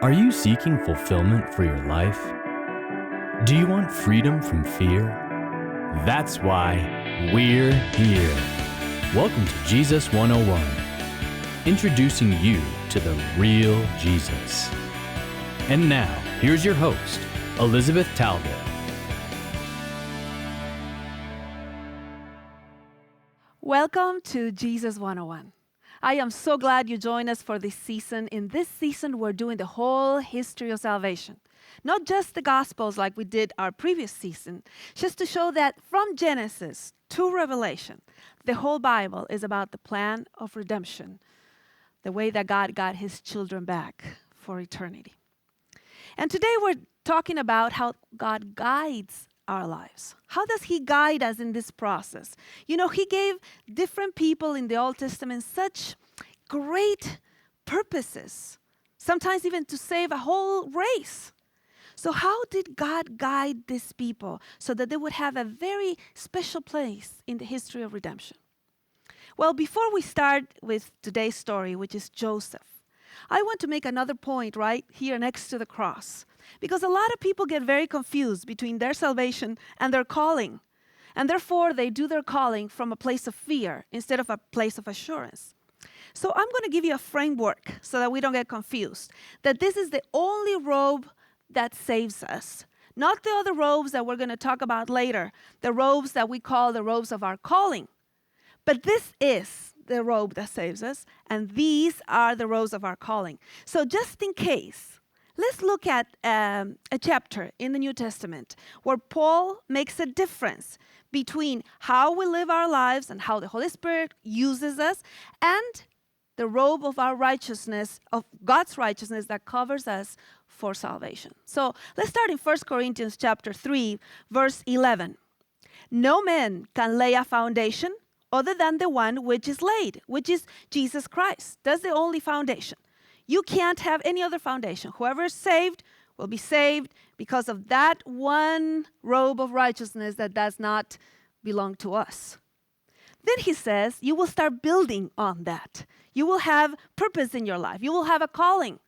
Are you seeking fulfillment for your life? Do you want freedom from fear? That's why we're here. Welcome to Jesus 101, introducing you to the real Jesus. And now, here's your host, Elizabeth Talbot. Welcome to Jesus 101. I am so glad you joined us for this season. In this season, we're doing the whole history of salvation. Not just the Gospels like we did our previous season, just to show that from Genesis to Revelation, the whole Bible is about the plan of redemption, the way that God got his children back for eternity. And today we're talking about how God guides our lives. How does he guide us in this process? You know, he gave different people in the Old Testament such great purposes, sometimes even to save a whole race. So how did God guide these people so that they would have a very special place in the history of redemption? Well, before we start with today's story, which is Joseph, I want to make another point right here next to the cross. Because a lot of people get very confused between their salvation and their calling. And therefore, they do their calling from a place of fear instead of a place of assurance. So I'm going to give you a framework so that we don't get confused. That this is the only robe that saves us. Not the other robes that we're going to talk about later. The robes that we call the robes of our calling. But this is the robe that saves us. And these are the robes of our calling. So just in case, let's look at a chapter in the New Testament where Paul makes a difference between how we live our lives and how the Holy Spirit uses us and the robe of our righteousness, of God's righteousness that covers us for salvation. So let's start in 1 Corinthians chapter 3, verse 11. No man can lay a foundation other than the one which is laid, which is Jesus Christ. That's the only foundation. You can't have any other foundation. Whoever is saved will be saved because of that one robe of righteousness that does not belong to us. Then he says, you will start building on that. You will have purpose in your life. You will have a calling.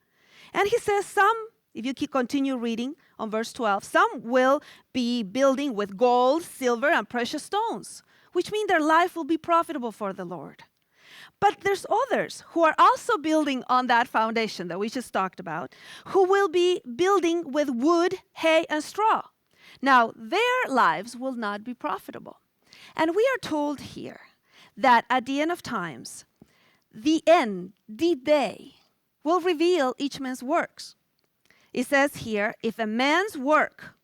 And he says some, if you continue reading on verse 12, some will be building with gold, silver, and precious stones, which mean their life will be profitable for the Lord. But there's others who are also building on that foundation that we just talked about, who will be building with wood, hay, and straw. Now, their lives will not be profitable. And we are told here that at the end of times, the end, the day, will reveal each man's works. It says here, if a man's work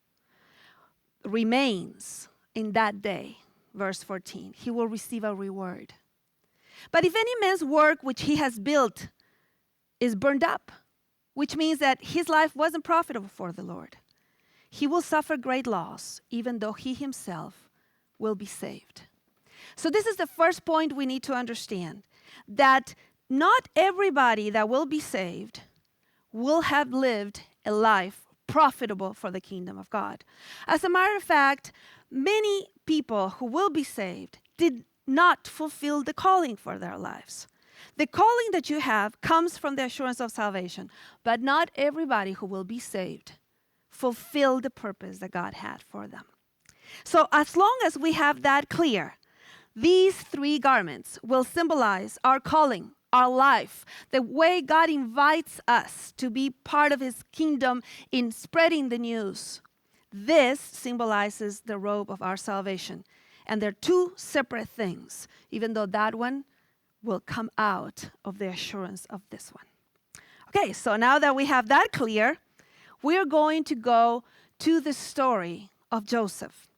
remains in that day, verse 14, he will receive a reward. But if any man's work which he has built is burned up, which means that his life wasn't profitable for the Lord, he will suffer great loss, even though he himself will be saved. So this is the first point we need to understand, that not everybody that will be saved will have lived a life profitable for the kingdom of God. As a matter of fact, many people who will be saved did not fulfill the calling for their lives. The calling that you have comes from the assurance of salvation, but not everybody who will be saved fulfill the purpose that God had for them. So as long as we have that clear, these three garments will symbolize our calling, our life, the way God invites us to be part of his kingdom in spreading the news. This symbolizes the robe of our salvation. And they're two separate things, even though that one will come out of the assurance of this one. Okay, so now that we have that clear, we're going to go to the story of Joseph,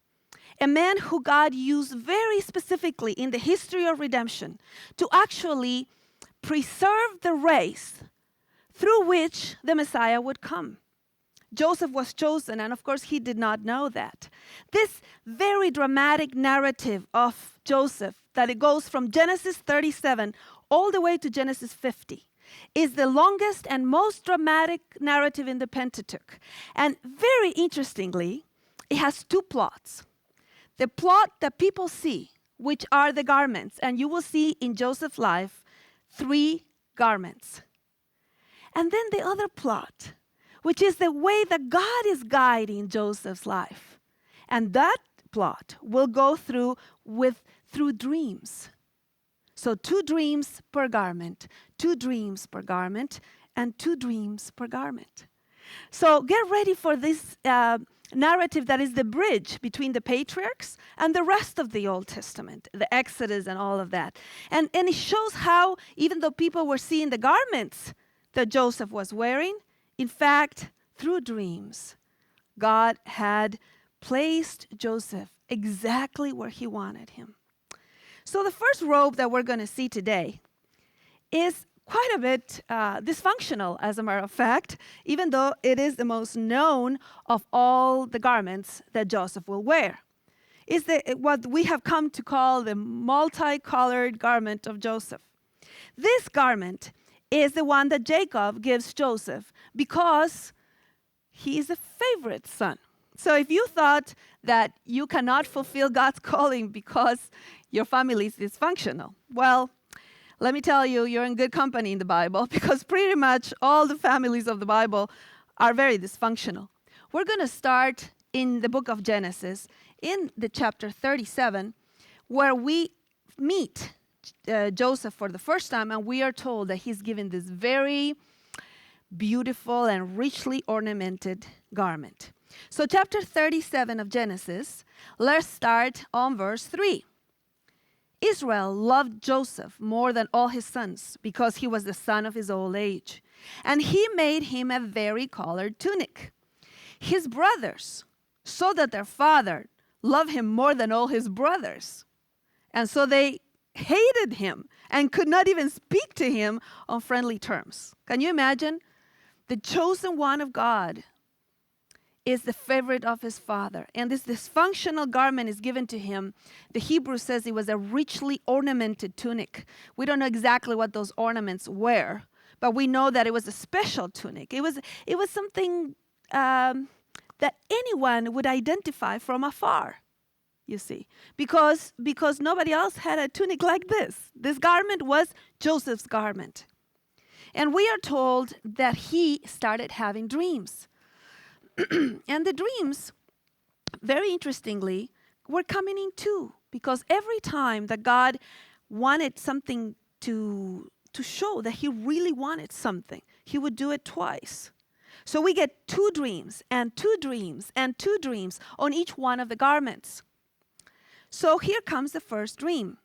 a man who God used very specifically in the history of redemption to actually preserve the race through which the Messiah would come. Joseph was chosen, and of course, he did not know that. This very dramatic narrative of Joseph, that it goes from Genesis 37 all the way to Genesis 50, is the longest and most dramatic narrative in the Pentateuch. And very interestingly, it has two plots. The plot that people see, which are the garments, and you will see in Joseph's life 3 garments. And then the other plot, which is the way that God is guiding Joseph's life. And that plot will go through dreams. So 2 dreams per garment, 2 dreams per garment, and 2 dreams per garment. So get ready for this narrative that is the bridge between the patriarchs and the rest of the Old Testament, the Exodus and all of that. And it shows how, even though people were seeing the garments that Joseph was wearing, in fact, through dreams, God had placed Joseph exactly where he wanted him. So the first robe that we're going to see today is quite a bit dysfunctional, as a matter of fact, even though it is the most known of all the garments that Joseph will wear. It's what we have come to call the multicolored garment of Joseph. This garment is the one that Jacob gives Joseph because he is a favorite son. So if you thought that you cannot fulfill God's calling because your family is dysfunctional, well, let me tell you, you're in good company in the Bible, because pretty much all the families of the Bible are very dysfunctional. We're going to start in the book of Genesis, in the chapter 37, where we meet Joseph for the first time, and we are told that he's given this very beautiful and richly ornamented garment. So chapter 37 of Genesis, let's start on verse 3. Israel loved Joseph more than all his sons because he was the son of his old age. And he made him a varicolored tunic. His brothers saw that their father loved him more than all his brothers. And so they hated him and could not even speak to him on friendly terms. Can you imagine? The chosen one of God is the favorite of his father. And this dysfunctional garment is given to him. The Hebrew says it was a richly ornamented tunic. We don't know exactly what those ornaments were, but we know that it was a special tunic. It was something that anyone would identify from afar, you see, because nobody else had a tunic like this. This garment was Joseph's garment. And we are told that he started having dreams. And the dreams, very interestingly, were coming in two, because every time that God wanted something to show that he really wanted something, he would do it twice. So we get 2 dreams and 2 dreams and 2 dreams on each one of the garments. So here comes the first dream.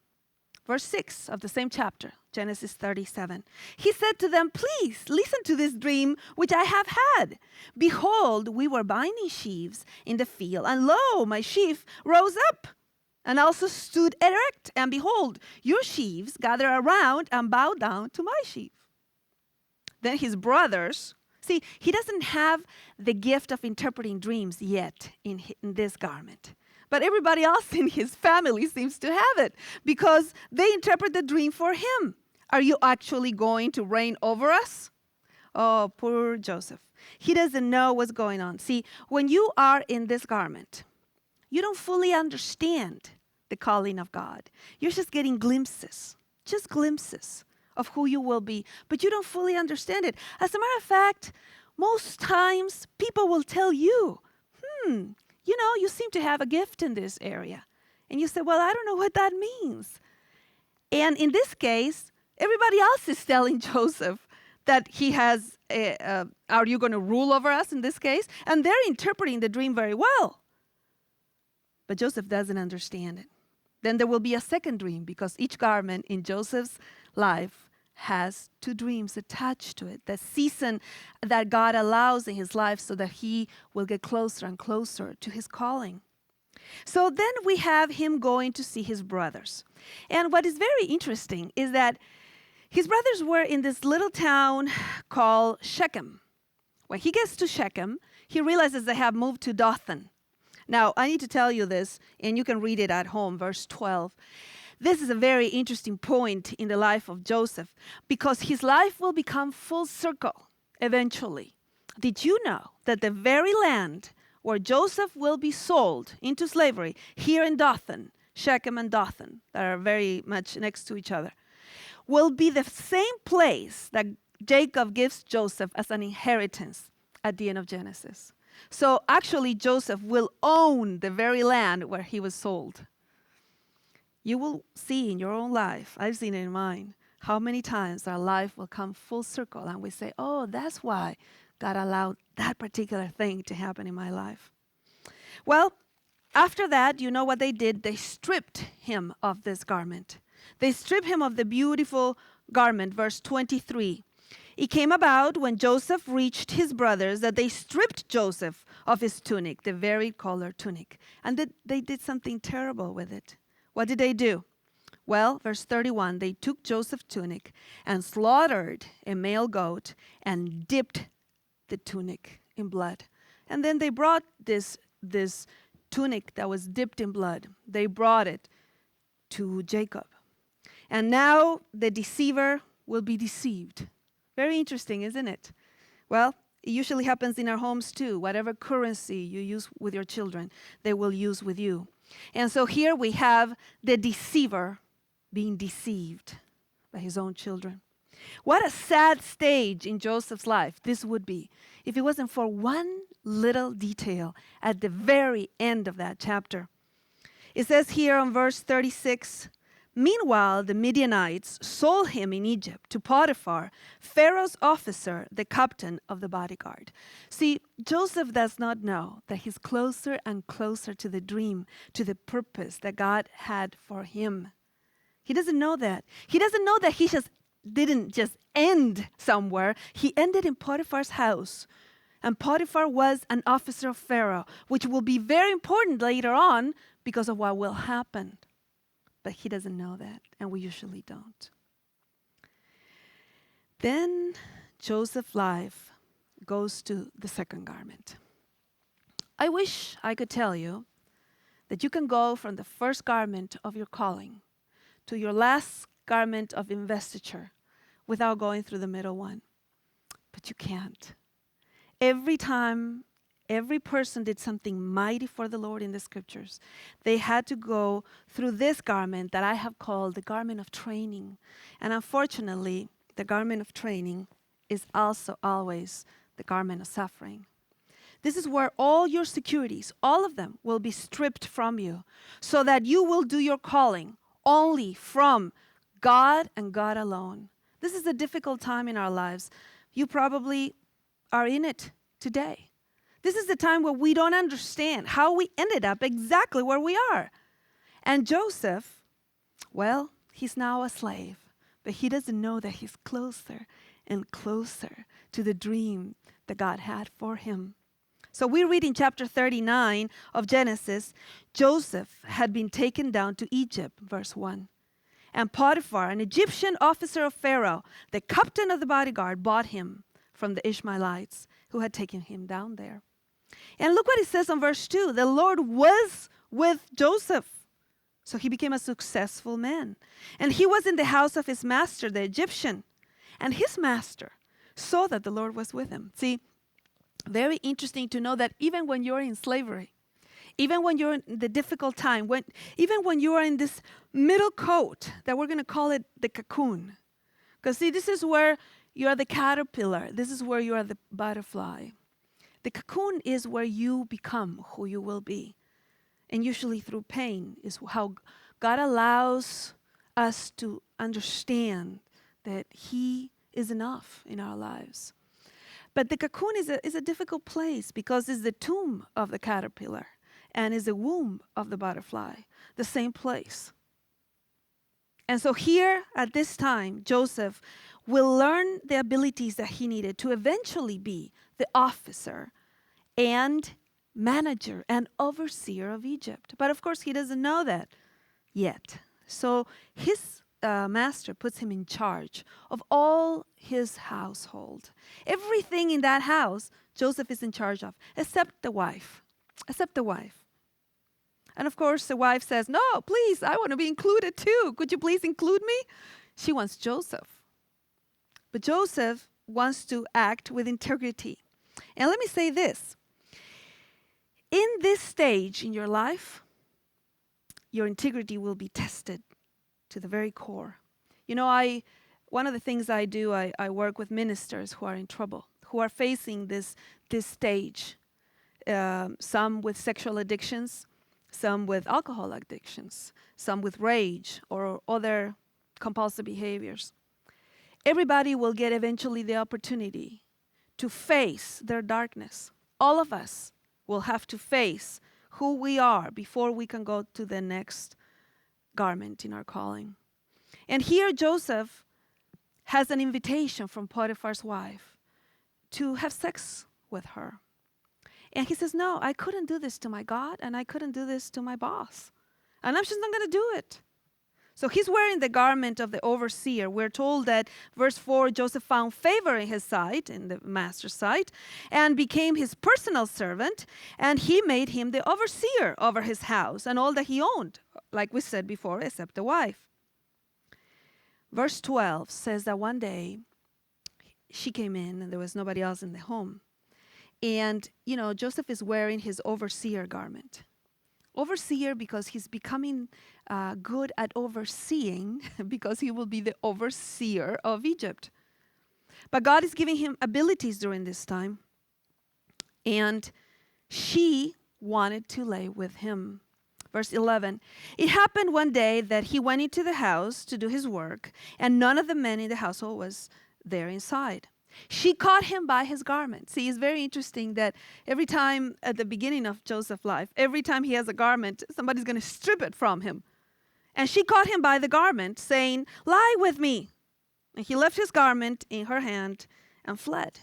Verse 6 of the same chapter, Genesis 37. He said to them, "Please listen to this dream which I have had. Behold, we were binding sheaves in the field, and lo, my sheaf rose up and also stood erect. And behold, your sheaves gather around and bow down to my sheaf." Then his brothers, see, he doesn't have the gift of interpreting dreams yet in this garment. But everybody else in his family seems to have it, because they interpret the dream for him. Are you actually going to reign over us? Oh, poor Joseph. He doesn't know what's going on. See, when you are in this garment, you don't fully understand the calling of God. You're just getting glimpses of who you will be, but you don't fully understand it. As a matter of fact, most times people will tell you, you seem to have a gift in this area. And you say, well, I don't know what that means. And in this case, everybody else is telling Joseph that he has, are you going to rule over us in this case? And they're interpreting the dream very well. But Joseph doesn't understand it. Then there will be a second dream, because each garment in Joseph's life has 2 dreams attached to it, the season that God allows in his life so that he will get closer and closer to his calling. So then we have him going to see his brothers. And what is very interesting is that his brothers were in this little town called Shechem. When he gets to Shechem, he realizes they have moved to Dothan. Now, I need to tell you this, and you can read it at home, verse 12. This is a very interesting point in the life of Joseph, because his life will become full circle eventually. Did you know that the very land where Joseph will be sold into slavery, here in Dothan, Shechem and Dothan, that are very much next to each other, will be the same place that Jacob gives Joseph as an inheritance at the end of Genesis. So actually, Joseph will own the very land where he was sold. You will see in your own life, I've seen it in mine, how many times our life will come full circle and we say, oh, that's why God allowed that particular thing to happen in my life. Well, after that, you know what they did? They stripped him of this garment. They stripped him of the beautiful garment, verse 23. It came about when Joseph reached his brothers that they stripped Joseph of his tunic, the vari-colored tunic, and they did something terrible with it. What did they do? Well, verse 31, they took Joseph's tunic and slaughtered a male goat and dipped the tunic in blood. And then they brought this tunic that was dipped in blood. They brought it to Jacob. And now the deceiver will be deceived. Very interesting, isn't it? Well, it usually happens in our homes too. Whatever currency you use with your children, they will use with you. And so here we have the deceiver being deceived by his own children. What a sad stage in Joseph's life this would be if it wasn't for one little detail at the very end of that chapter. It says here on verse 36, meanwhile, the Midianites sold him in Egypt to Potiphar, Pharaoh's officer, the captain of the bodyguard. See, Joseph does not know that he's closer and closer to the dream, to the purpose that God had for him. He doesn't know that. He doesn't know that he didn't just end somewhere. He ended in Potiphar's house. And Potiphar was an officer of Pharaoh, which will be very important later on because of what will happen. But he doesn't know that, and we usually don't. Then Joseph's life goes to the second garment. I wish I could tell you that you can go from the first garment of your calling to your last garment of investiture without going through the middle one. But you can't. Every time, every person did something mighty for the Lord in the scriptures, they had to go through this garment that I have called the garment of training. And unfortunately, the garment of training is also always the garment of suffering. This is where all your securities, all of them, will be stripped from you so that you will do your calling only from God and God alone. This is a difficult time in our lives. You probably are in it today. This is the time where we don't understand how we ended up exactly where we are. And Joseph, well, he's now a slave, but he doesn't know that he's closer and closer to the dream that God had for him. So we read in chapter 39 of Genesis, Joseph had been taken down to Egypt, verse 1. And Potiphar, an Egyptian officer of Pharaoh, the captain of the bodyguard, bought him from the Ishmaelites who had taken him down there. And look what it says on verse 2. The Lord was with Joseph, so he became a successful man. And he was in the house of his master, the Egyptian. And his master saw that the Lord was with him. See, very interesting to know that even when you're in slavery, even when you're in the difficult time, even when you are in this middle coat, that we're going to call it the cocoon. Because see, this is where you are the caterpillar. This is where you are the butterfly. The cocoon is where you become who you will be. And usually through pain is how God allows us to understand that He is enough in our lives. But the cocoon is a difficult place because it's the tomb of the caterpillar and is the womb of the butterfly, the same place. And so here at this time, Joseph will learn the abilities that he needed to eventually be the officer and manager and overseer of Egypt. But of course, he doesn't know that yet. So his master puts him in charge of all his household. Everything in that house, Joseph is in charge of, except the wife. And of course, the wife says, no, please, I want to be included too. Could you please include me? She wants Joseph. But Joseph wants to act with integrity. And let me say this. In this stage in your life, your integrity will be tested to the very core. You know, one of the things I do, I work with ministers who are in trouble, who are facing this stage. Some with sexual addictions, some with alcohol addictions, some with rage or other compulsive behaviors. Everybody will get eventually the opportunity to face their darkness. All of us will have to face who we are before we can go to the next garment in our calling. And here Joseph has an invitation from Potiphar's wife to have sex with her. And he says, no, I couldn't do this to my God, and I couldn't do this to my boss. And I'm just not going to do it. So he's wearing the garment of the overseer. We're told that, verse 4, Joseph found favor in his sight, in the master's sight, and became his personal servant, and he made him the overseer over his house and all that he owned, like we said before, except the wife. Verse 12 says that one day she came in and there was nobody else in the home. And, Joseph is wearing his overseer garment. Overseer because he's becoming good at overseeing because he will be the overseer of Egypt. But God is giving him abilities during this time. And she wanted to lay with him. Verse 11, it happened one day that he went into the house to do his work, and none of the men in the household was there inside. She caught him by his garment. See, it's very interesting that every time at the beginning of Joseph's life, every time he has a garment, somebody's going to strip it from him. And she caught him by the garment, saying, lie with me. And he left his garment in her hand and fled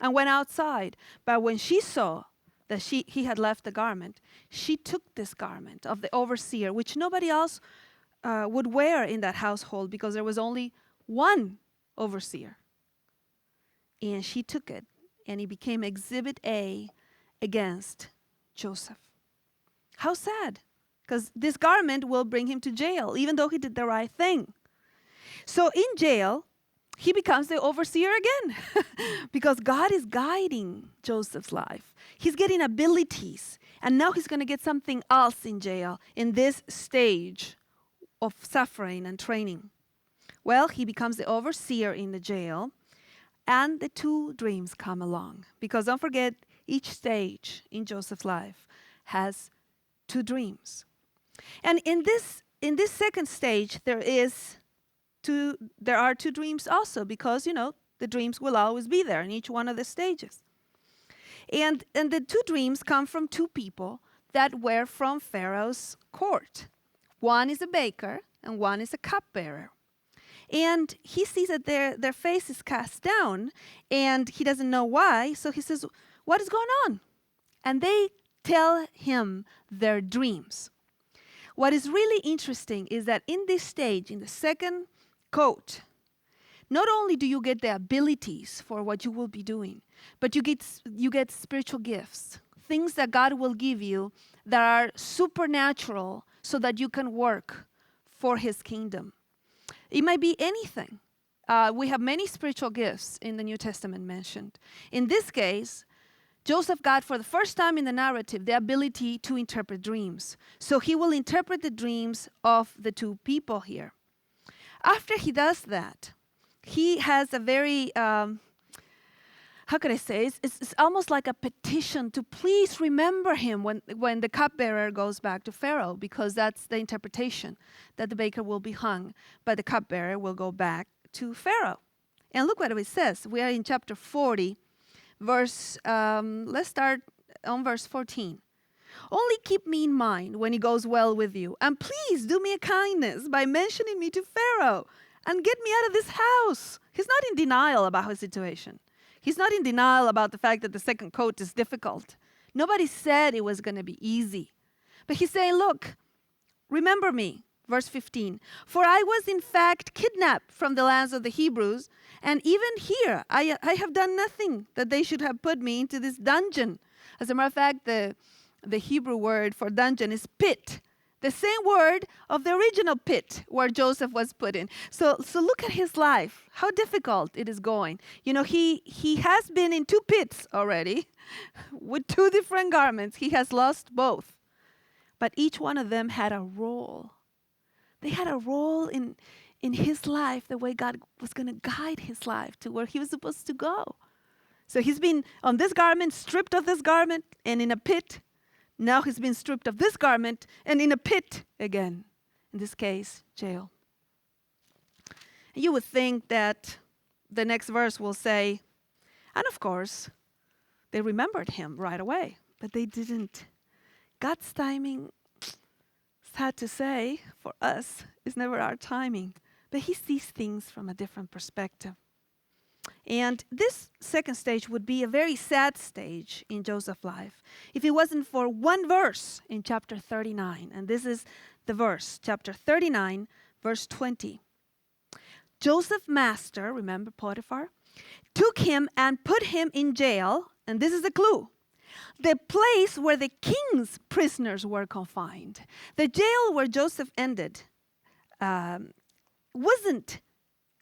and went outside. But when she saw that he had left the garment, she took this garment of the overseer, which nobody else would wear in that household because there was only one overseer. And she took it, and it became Exhibit A against Joseph. How sad, because this garment will bring him to jail, even though he did the right thing. So in jail, he becomes the overseer again, because God is guiding Joseph's life. He's getting abilities, and now he's going to get something else in jail, in this stage of suffering and training. Well, he becomes the overseer in the jail. And the two dreams come along. Because don't forget, each stage in Joseph's life has two dreams. And in this second stage, there are two dreams also, because, the dreams will always be there in each one of the stages. And the two dreams come from two people that were from Pharaoh's court. One is a baker, and one is a cupbearer. And he sees that their face is cast down, and he doesn't know why. So he says, what is going on? And they tell him their dreams. What is really interesting is that in this stage, in the second coat, not only do you get the abilities for what you will be doing, but you get spiritual gifts, things that God will give you that are supernatural so that you can work for his kingdom. It might be anything. We have many spiritual gifts in the New Testament mentioned. In this case, Joseph got for the first time in the narrative the ability to interpret dreams. So he will interpret the dreams of the two people here. After he does that, he has a very, how could I say, it's almost like a petition to please remember him when the cupbearer goes back to Pharaoh, because that's the interpretation, that the baker will be hung, but the cupbearer will go back to Pharaoh. And look what it says. We are in chapter 40, let's start on verse 14. Only keep me in mind when it goes well with you, and please do me a kindness by mentioning me to Pharaoh, and get me out of this house. He's not in denial about his situation. He's not in denial about the fact that the second coat is difficult. Nobody said it was going to be easy. But he's saying, look, remember me, verse 15. For I was in fact kidnapped from the lands of the Hebrews, and even here I have done nothing that they should have put me into this dungeon. As a matter of fact, the Hebrew word for dungeon is pit. The same word of the original pit where Joseph was put in. So look at his life, how difficult it is going. He has been in two pits already with two different garments. He has lost both. But each one of them had a role. They had a role in his life, the way God was going to guide his life to where he was supposed to go. So he's been on this garment, stripped of this garment, and in a pit. Now he's been stripped of this garment and in a pit again. In this case, jail. And you would think that the next verse will say, and of course, they remembered him right away, but they didn't. God's timing, sad to say, for us, is never our timing. But he sees things from a different perspective. And this second stage would be a very sad stage in Joseph's life if it wasn't for one verse in chapter 39. And this is the verse, chapter 39, verse 20. Joseph's master, remember Potiphar, took him and put him in jail. And this is the clue. The place where the king's prisoners were confined. The jail where Joseph ended wasn't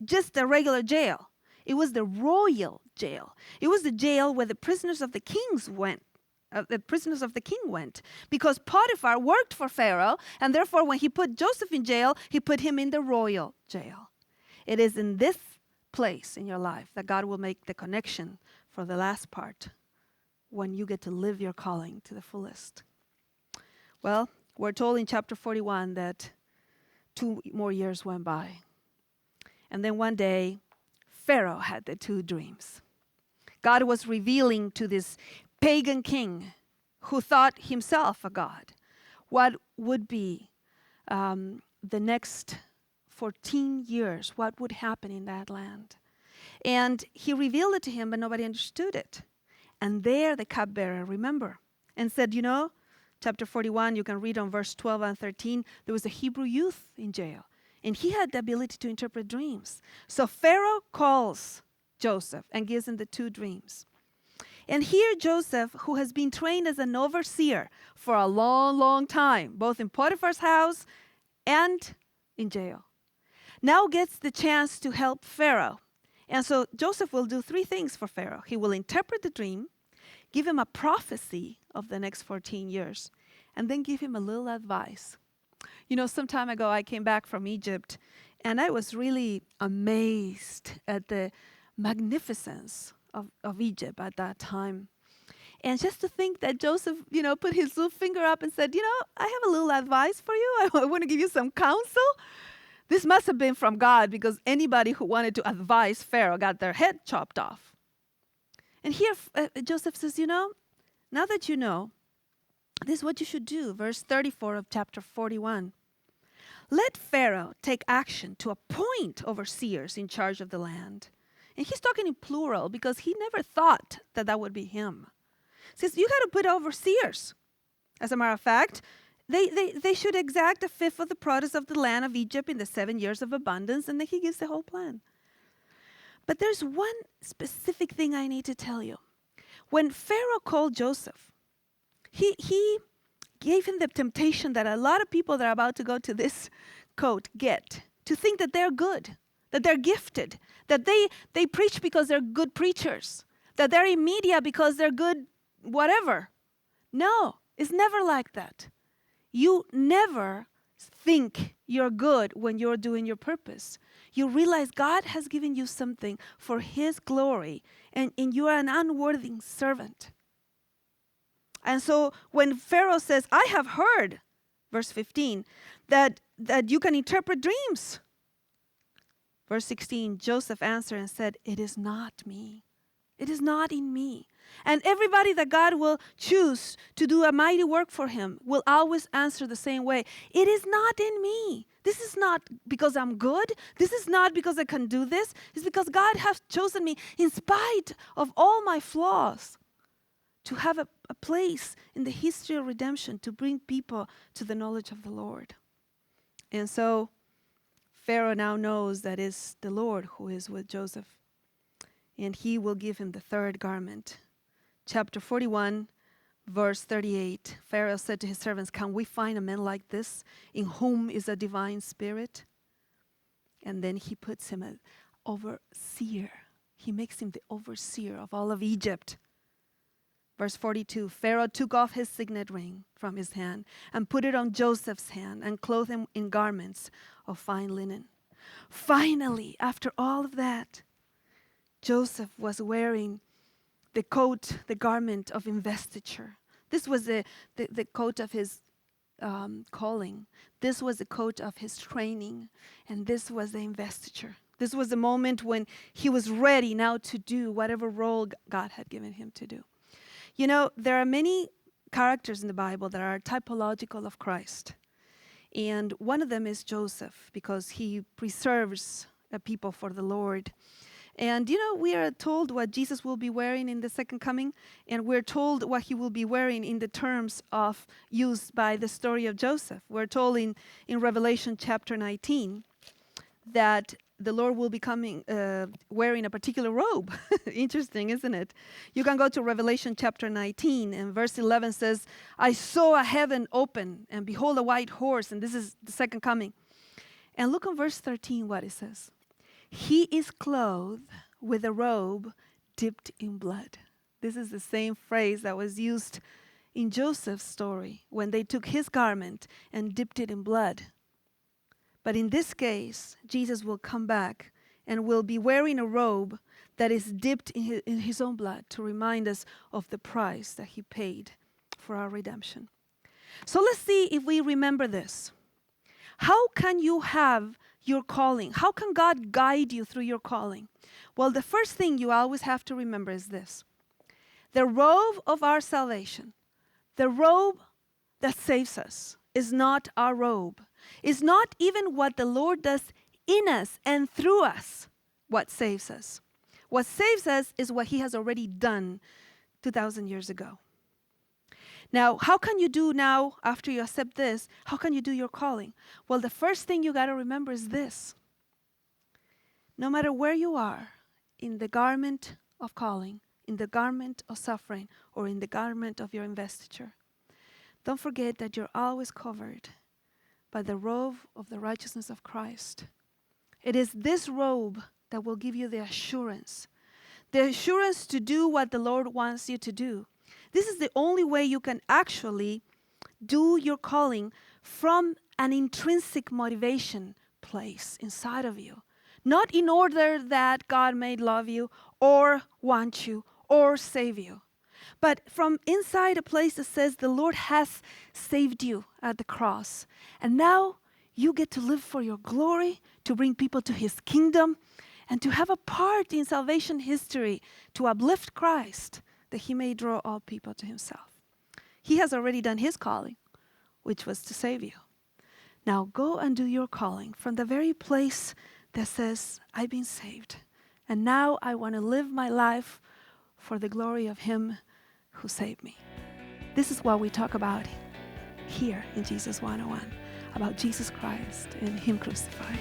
just a regular jail. It was the royal jail. It was the jail where the prisoners of the kings went. The prisoners of the king went. Because Potiphar worked for Pharaoh, and therefore when he put Joseph in jail, he put him in the royal jail. It is in this place in your life that God will make the connection for the last part, when you get to live your calling to the fullest. Well, we're told in chapter 41 that 2 more years went by. And then one day, Pharaoh had the 2 dreams. God was revealing to this pagan king who thought himself a god what would be the next 14 years, what would happen in that land. And he revealed it to him, but nobody understood it. And there the cupbearer, remember, and said, chapter 41, you can read on verse 12 and 13, there was a Hebrew youth in jail. And he had the ability to interpret dreams. So Pharaoh calls Joseph and gives him the 2 dreams. And here Joseph, who has been trained as an overseer for a long, long time, both in Potiphar's house and in jail, now gets the chance to help Pharaoh. And so Joseph will do 3 things for Pharaoh. He will interpret the dream, give him a prophecy of the next 14 years, and then give him a little advice. Some time ago I came back from Egypt, and I was really amazed at the magnificence of Egypt at that time. And just to think that Joseph, put his little finger up and said, I have a little advice for you. I want to give you some counsel. This must have been from God, because anybody who wanted to advise Pharaoh got their head chopped off. And here Joseph says, now that you know, this is what you should do. Verse 34 of chapter 41. Let Pharaoh take action to appoint overseers in charge of the land. And he's talking in plural because he never thought that would be him. He says, you got to put overseers. As a matter of fact, they should exact 1/5 of the produce of the land of Egypt in the 7 years of abundance. And then he gives the whole plan. But there's one specific thing I need to tell you. When Pharaoh called Joseph, he gave him the temptation that a lot of people that are about to go to this coat get, to think that they're good, that they're gifted, that they preach because they're good preachers, that they're in media because they're good whatever. No, it's never like that. You never think you're good when you're doing your purpose. You realize God has given you something for His glory, and you are an unworthy servant. And so when Pharaoh says, I have heard, verse 15, that you can interpret dreams. Verse 16, Joseph answered and said, it is not me. It is not in me. And everybody that God will choose to do a mighty work for Him will always answer the same way. It is not in me. This is not because I'm good. This is not because I can do this. It's because God has chosen me in spite of all my flaws to have a place in the history of redemption, to bring people to the knowledge of the Lord. And so Pharaoh now knows that it's the Lord who is with Joseph, and he will give him the 3rd garment. Chapter 41, verse 38, Pharaoh said to his servants, can we find a man like this in whom is a divine spirit? And then he puts him an overseer. He makes him the overseer of all of Egypt. Verse 42, Pharaoh took off his signet ring from his hand and put it on Joseph's hand and clothed him in garments of fine linen. Finally, after all of that, Joseph was wearing the coat, the garment of investiture. This was the coat of his calling. This was the coat of his training. And this was the investiture. This was the moment when he was ready now to do whatever role God had given him to do. You know, there are many characters in the Bible that are typological of Christ. And one of them is Joseph, because he preserves a people for the Lord. And, you know, we are told what Jesus will be wearing in the second coming, and we're told what he will be wearing in the terms of used by the story of Joseph. We're told in Revelation chapter 19 that the Lord will be coming wearing a particular robe. Interesting, isn't it? You can go to Revelation chapter 19, and verse 11 says, I saw a heaven open, and behold a white horse, and this is the second coming. And look on verse 13 what it says. He is clothed with a robe dipped in blood. This is the same phrase that was used in Joseph's story when they took his garment and dipped it in blood. But in this case, Jesus will come back and will be wearing a robe that is dipped in his own blood to remind us of the price that he paid for our redemption. So let's see if we remember this. How can you have your calling? How can God guide you through your calling? Well, the first thing you always have to remember is this. The robe of our salvation, the robe that saves us, is not our robe. It's not even what the Lord does in us and through us what saves us. What saves us is what he has already done 2,000 years ago. Now, how can you do now, after you accept this, how can you do your calling? Well, the first thing you got to remember is this. No matter where you are, in the garment of calling, in the garment of suffering, or in the garment of your investiture, don't forget that you're always covered by the robe of the righteousness of Christ. It is this robe that will give you the assurance to do what the Lord wants you to do. This is the only way you can actually do your calling from an intrinsic motivation place inside of you. Not in order that God may love you or want you or save you, but from inside a place that says the Lord has saved you at the cross. And now you get to live for your glory, to bring people to his kingdom, and to have a part in salvation history, to uplift Christ, that he may draw all people to himself. He has already done his calling, which was to save you. Now go and do your calling from the very place that says, I've been saved. And now I want to live my life for the glory of him who saved me. This is what we talk about here in Jesus 101, about Jesus Christ and him crucified.